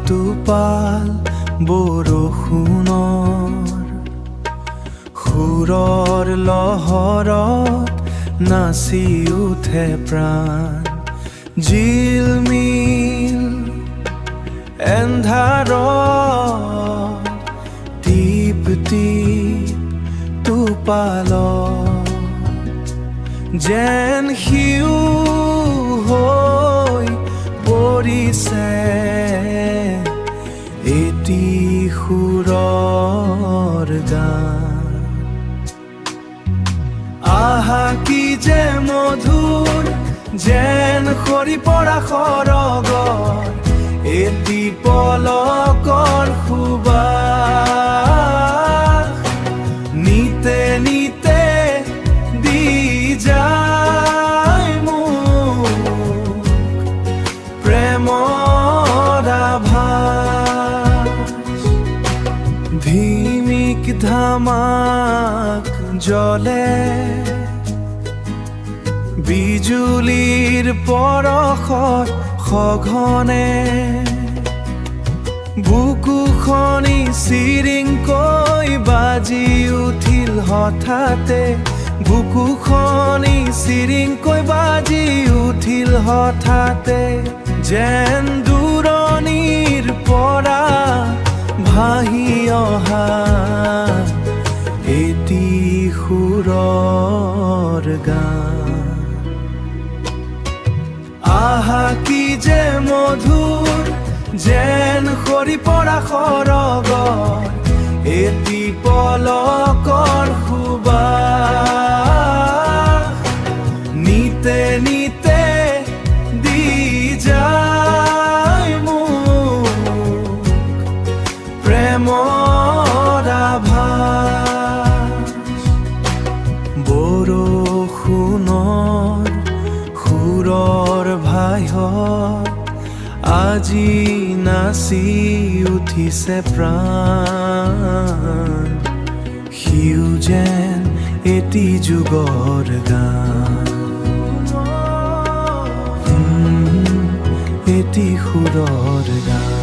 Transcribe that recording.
টোপাল বৰষুণৰ সুৰৰ লহৰত নাচি উঠে প্ৰাণ জিলমিল এন্ধাৰত টিপ টিপ টোপালত যেন সিও হৈ পৰিছে এটি সুৰৰ গান। আহা কি যে মধুৰ যেন সৰি পৰা সৰগৰ এটি পলকৰ সুবাস নিতে নিতে দি যায় মোক প্ৰেমৰ আভাস। ধিমিক ধামাক জ্বলে বিজুলীৰ পৰশত সঘনে বুকুখনি চিৰিংকৈ বাজি উঠিল হঠাতে বুকুখনি চিৰিংকৈ বাজি উঠিল হঠাতে যেন দূৰণিৰ পৰা ভাহি অহা এটি সুৰৰ গান। আহা কি যে মধুৰ যেন সৰি পৰা সৰগৰ এটি পলকৰ সুবাস নিতে নিতে দি যায় মোক প্ৰেমৰ আভাস। বৰষুণৰ সুৰৰ ভাইহত আজি নাচি উঠিছে প্ৰাণ সিও যেন এটি যুগৰ গান এটি সুৰৰ গান।